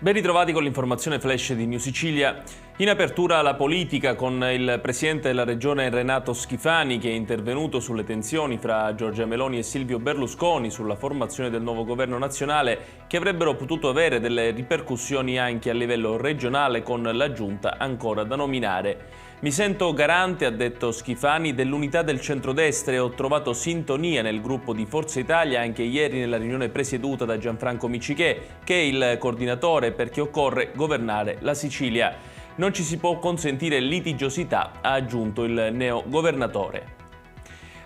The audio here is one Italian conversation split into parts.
Ben ritrovati con l'informazione flash di New Sicilia. In apertura la politica con il presidente della regione Renato Schifani che è intervenuto sulle tensioni fra Giorgia Meloni e Silvio Berlusconi sulla formazione del nuovo governo nazionale che avrebbero potuto avere delle ripercussioni anche a livello regionale con la giunta ancora da nominare. Mi sento garante, ha detto Schifani, dell'unità del centrodestra e ho trovato sintonia nel gruppo di Forza Italia anche ieri nella riunione presieduta da Gianfranco Miccichè, che è il coordinatore perché occorre governare la Sicilia. Non ci si può consentire litigiosità, ha aggiunto il neo governatore.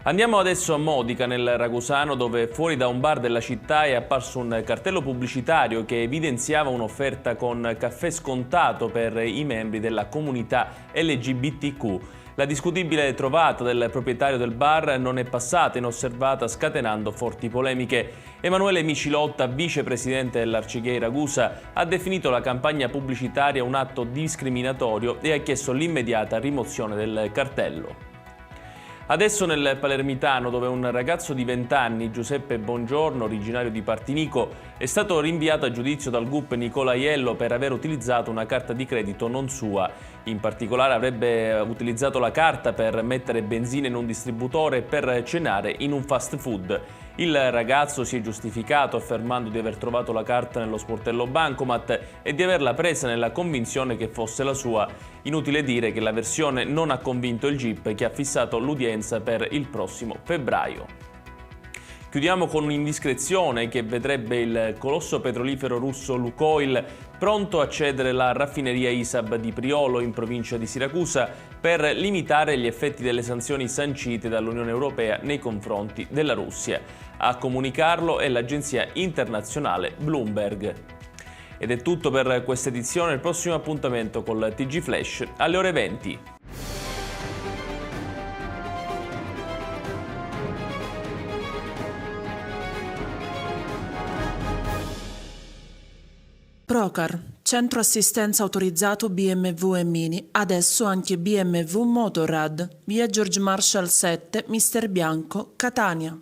Andiamo adesso a Modica, nel Ragusano, dove fuori da un bar della città è apparso un cartello pubblicitario che evidenziava un'offerta con caffè scontato per i membri della comunità LGBTQ. La discutibile trovata del proprietario del bar non è passata inosservata, scatenando forti polemiche. Emanuele Micilotta, vicepresidente dell'Arcighei Ragusa, ha definito la campagna pubblicitaria un atto discriminatorio e ha chiesto l'immediata rimozione del cartello. Adesso nel Palermitano, dove un ragazzo di 20 anni, Giuseppe Bongiorno, originario di Partinico, è stato rinviato a giudizio dal GUP Nicola Aiello per aver utilizzato una carta di credito non sua. In particolare avrebbe utilizzato la carta per mettere benzina in un distributore e per cenare in un fast food. Il ragazzo si è giustificato affermando di aver trovato la carta nello sportello bancomat e di averla presa nella convinzione che fosse la sua. Inutile dire che la versione non ha convinto il GIP, che ha fissato l'udienza per il prossimo febbraio. Chiudiamo con un'indiscrezione che vedrebbe il colosso petrolifero russo Lukoil pronto a cedere la raffineria ISAB di Priolo in provincia di Siracusa per limitare gli effetti delle sanzioni sancite dall'Unione Europea nei confronti della Russia. A comunicarlo è l'agenzia internazionale Bloomberg. Ed è tutto per questa edizione, il prossimo appuntamento col TG Flash alle ore 20. Procar, centro assistenza autorizzato BMW e Mini, adesso anche BMW Motorrad, via George Marshall 7, Mister Bianco, Catania.